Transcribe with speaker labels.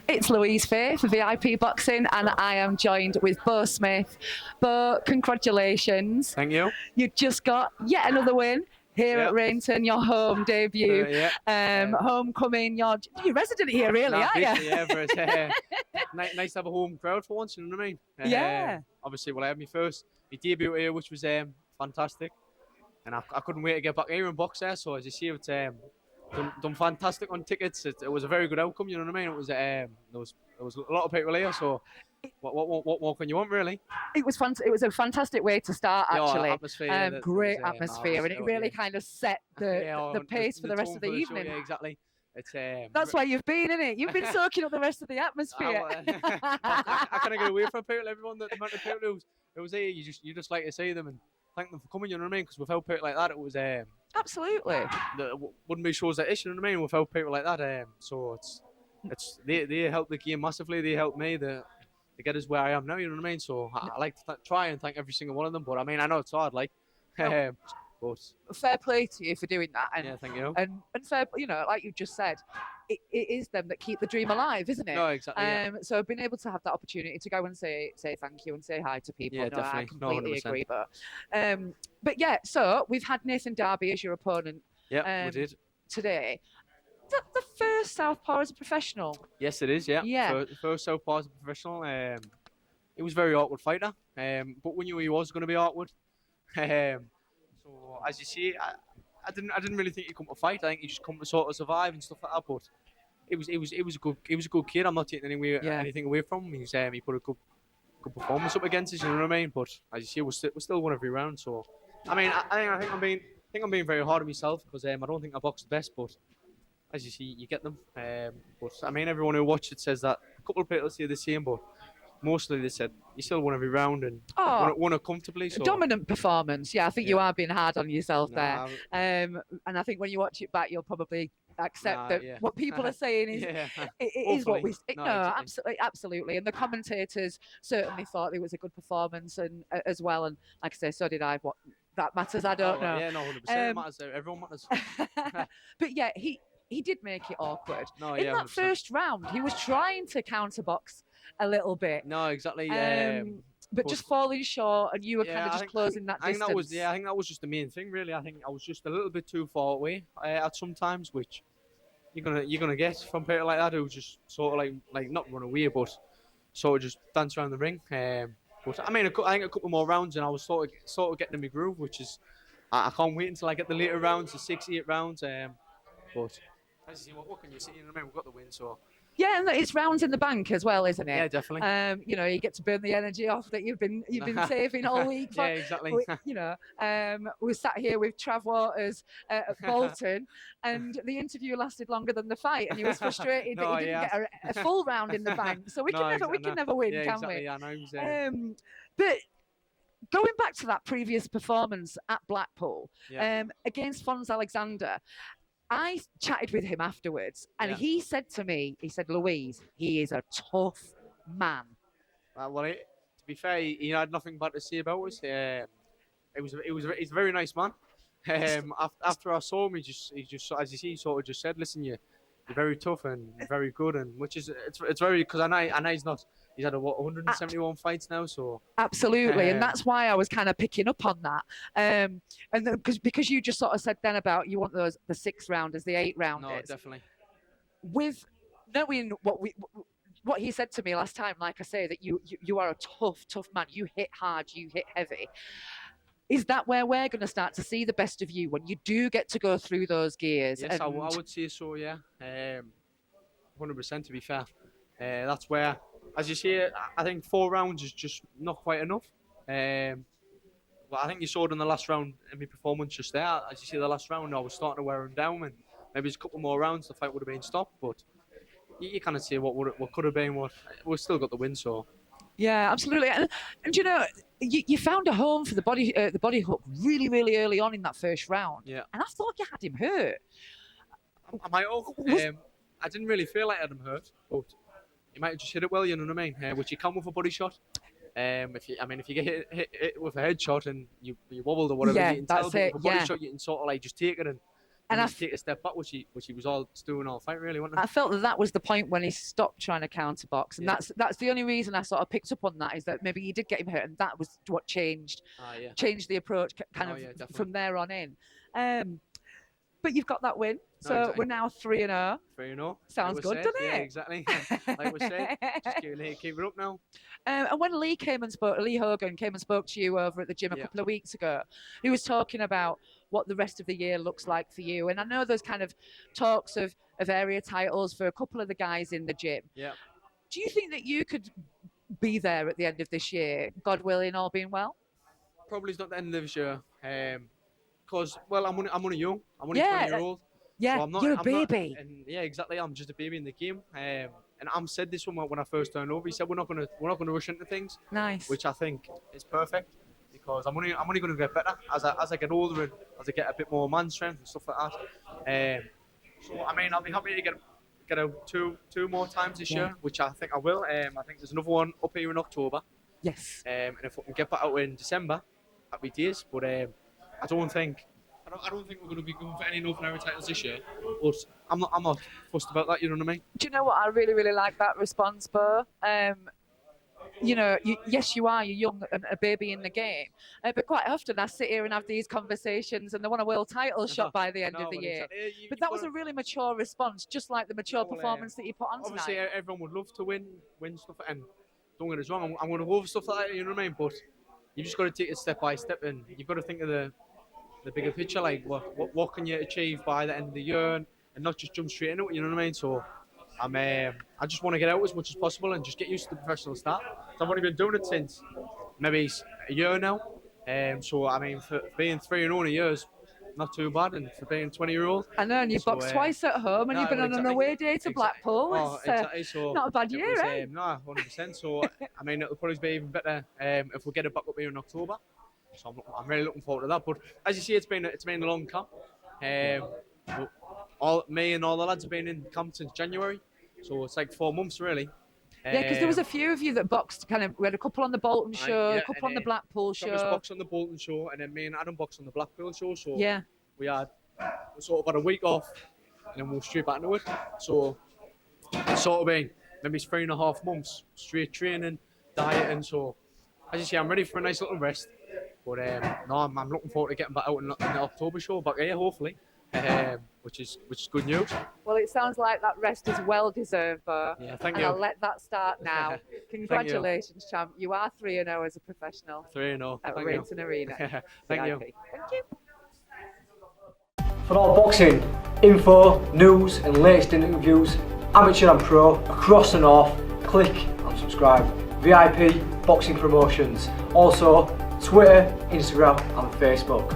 Speaker 1: It's Louise Fay for VIP Boxing, and I am joined with Beau Smith. Beau, congratulations.
Speaker 2: Thank you.
Speaker 1: You just got yet another win here at Rainton, your home debut. Homecoming, you're resident here, really, aren't you?
Speaker 2: Yeah, but it's nice to have a home crowd for once, you know what I mean?
Speaker 1: Yeah.
Speaker 2: Obviously, I had my debut here, which was fantastic. And I couldn't wait to get back here and box there. So as you see, it's done fantastic on tickets. It was a very good outcome, you know what I mean? It was there was a lot of people here, so what more can you want, really?
Speaker 1: It was a fantastic way to start, actually.
Speaker 2: Atmosphere,
Speaker 1: great atmosphere, and it really kind of set the pace for the rest of the evening.
Speaker 2: Yeah, exactly. It's
Speaker 1: that's why you've been in it. You've been soaking up the rest of the atmosphere.
Speaker 2: I kind of get away from people. Everyone, the amount of people who was here, you just like to see them and thank them for coming. You know what I mean? Because without people like that, it was
Speaker 1: absolutely
Speaker 2: wouldn't be shows like this. You know what I mean? Without people like that, so they helped the game massively. They helped me to get us where I am now. You know what I mean? So I like to try and thank every single one of them. But I mean, I know it's hard, like. But
Speaker 1: fair play to you for doing that. And,
Speaker 2: yeah, thank you.
Speaker 1: And fair, like you just said, it is them that keep the dream alive, isn't it?
Speaker 2: No, exactly.
Speaker 1: So being able to have that opportunity to go and say thank you and say hi to people,
Speaker 2: yeah, definitely.
Speaker 1: I completely
Speaker 2: 100%.
Speaker 1: agree. But yeah, so we've had Nathan Darby as your opponent.
Speaker 2: Yeah, we did
Speaker 1: today. Is that the first Southpaw as a professional?
Speaker 2: Yes, it is. Yeah.
Speaker 1: Yeah.
Speaker 2: First Southpaw as a professional. It was a very awkward fighter. But we knew he was going to be awkward. So as you see, I didn't really think he'd come to fight. I think he just come to sort of survive and stuff like that. But it was a good kid. I'm not taking anything away from him. He put a good performance up against us. You know what I mean? But as you see, we're still won every round. So I mean, I think I'm being very hard on myself because I don't think I box the best. But as you see, you get them. But I mean, everyone who watched it says that. A couple of people say the same, but mostly they said you still won every round and won it comfortably. So.
Speaker 1: Dominant performance. Yeah, I think you are being hard on yourself there. And I think when you watch it back, you'll probably accept that what people are saying is it is what we. Absolutely. And the commentators certainly thought it was a good performance and as well. And like I say, so did I. What that matters, I don't know.
Speaker 2: Yeah, no, 100%. It matters. Everyone matters.
Speaker 1: But yeah, he did make it awkward.
Speaker 2: No,
Speaker 1: in that
Speaker 2: 100%.
Speaker 1: First round, he was trying to counterbox a little bit.
Speaker 2: No, exactly.
Speaker 1: But just falling short, and you were kind of just closing that distance.
Speaker 2: I think that was just the main thing, really. I think I was just a little bit too far away at some times, which you're gonna get from people like that who just sort of like not run away, but sort of just dance around the ring. But I mean, I think a couple more rounds, and I was sort of getting in my groove, which is I can't wait until I get the later rounds, the 6, 8 rounds. But as you see, what can you see? You know what I mean? We've got the win, so. Yeah,
Speaker 1: and it's rounds in the bank as well, isn't it?
Speaker 2: Yeah, definitely.
Speaker 1: You get to burn the energy off that you've been saving all week.
Speaker 2: Yeah, exactly.
Speaker 1: We sat here with Trav Waters at Bolton, and the interview lasted longer than the fight, and he was frustrated that he didn't get a full round in the bank. So we can never win, can we?
Speaker 2: Yeah, I know.
Speaker 1: But going back to that previous performance at Blackpool against Fons Alexander. I chatted with him afterwards, and he said to me, Louise, he is a tough man.
Speaker 2: To be fair, he had nothing bad to say about us. He's a very nice man. After I saw him, he just as you see, he sort of just said, listen, you're very tough and very good, and which is it's very, because I know he's not. He's had 171 fights now, so
Speaker 1: absolutely, and that's why I was kind of picking up on that, and because you just sort of said then about you want the 6th round as the 8th round.
Speaker 2: No, definitely.
Speaker 1: With knowing what he said to me last time, like I say, that you are a tough man. You hit hard, you hit heavy. Is that where we're going to start to see the best of you when you do get to go through those gears?
Speaker 2: Yes, I would say so. Yeah, 100%. To be fair, that's where. As you see, I think 4 rounds is just not quite enough. But I think you saw it in the last round in my performance just there. As you see, the last round, I was starting to wear him down, and maybe just a couple more rounds, the fight would have been stopped. But you kind of see what could have been. We've still got the win, so.
Speaker 1: Yeah, absolutely. And you found a home for the body hook really, really early on in that first round.
Speaker 2: Yeah.
Speaker 1: And I thought you had him hurt.
Speaker 2: I didn't really feel like I had him hurt, but. You might have just hit it well, you know what I mean? Which you can with a body shot. If you get hit with a headshot and you wobbled or whatever, you can tell. With a body shot, you can sort of like just take it and and take a step back, which he was all doing all fight, really, wasn't it?
Speaker 1: I felt that was the point when he stopped trying to counterbox, and that's the only reason I sort of picked up on that, is that maybe he did get him hurt, and that was what changed the approach from there on in. But you've got that win, so exactly. We're now 3-0.
Speaker 2: 3-0.
Speaker 1: Sounds good, doesn't it?
Speaker 2: Yeah, exactly. Like we said, just keep it up now.
Speaker 1: And when Lee Hogan came and spoke to you over at the gym a couple of weeks ago, he was talking about what the rest of the year looks like for you. And I know there's kind of talks of area titles for a couple of the guys in the gym.
Speaker 2: Yeah.
Speaker 1: Do you think that you could be there at the end of this year, God willing, all being well?
Speaker 2: Probably not the end of this year. Because, well, I'm only young. I'm only 20-year-old.
Speaker 1: Yeah,
Speaker 2: so
Speaker 1: you're a baby.
Speaker 2: Yeah, exactly. I'm just a baby in the game. And Am said this when I first turned over. He said we're not gonna rush into things.
Speaker 1: Nice.
Speaker 2: Which I think is perfect, because I'm only gonna get better as I get older and as I get a bit more man strength and stuff like that. So I mean, I'll be happy to get out two more times this year, which I think I will. I think there's another one up here in October.
Speaker 1: Yes.
Speaker 2: And if we can get back out in December, happy days. But I don't think we're going to be going for any Northern Area titles this year. But I'm not fussed about that. You know what I mean?
Speaker 1: Do you know what? I really, really like that response, Beau. You know, yes, you are. You're young and a baby in the game. But quite often I sit here and have these conversations, and they want a world title shot by the end of the year. Exactly. But that was a really mature response, just like the mature performance that you put on tonight.
Speaker 2: Obviously, everyone would love to win stuff, and don't get us wrong, I'm going to go over stuff like that. You know what I mean? But you just got to take it step by step, and you've got to think of the bigger picture, like what can you achieve by the end of the year, and not just jump straight into it. You know what I mean? So I just want to get out as much as possible and just get used to the professional start. So I've only been doing it since maybe a year now. So I mean, for being 3-0 in a year is not too bad, and for being 20-year-old.
Speaker 1: I know, and you've boxed twice at home, and you've been on an away day to Blackpool. It's
Speaker 2: so
Speaker 1: not a bad year, eh?
Speaker 2: No, 100%. So I mean, it'll probably be even better if we get it back up here in October. So I'm really looking forward to that. But as you see, it's been a long camp. Me and all the lads have been in camp since January, so it's like 4 months really.
Speaker 1: Yeah, because there was a few of you that boxed. We had a couple on the Bolton show, a couple on the Blackpool show.
Speaker 2: Thomas boxed on the Bolton show, and then me and Adam boxed on the Blackpool show. So we had sort of had a week off, and then we'll straight back into it. So it's sort of been maybe 3.5 months straight training, dieting. So as you see, I'm ready for a nice little rest. But no, I'm looking forward to getting back out in the October show back here, hopefully, which is good news.
Speaker 1: Well, it sounds like that rest is well deserved, Beau.
Speaker 2: Yeah, thank you.
Speaker 1: I'll let that start now. Congratulations, champ. You are 3-0 as a professional.
Speaker 2: 3-0
Speaker 1: at Rainton Arena.
Speaker 2: Thank you.
Speaker 1: Thank you.
Speaker 3: For all boxing info, news, and latest interviews, amateur and pro across the north, click and subscribe. VIP Boxing Promotions. Also, Twitter, Instagram, and Facebook.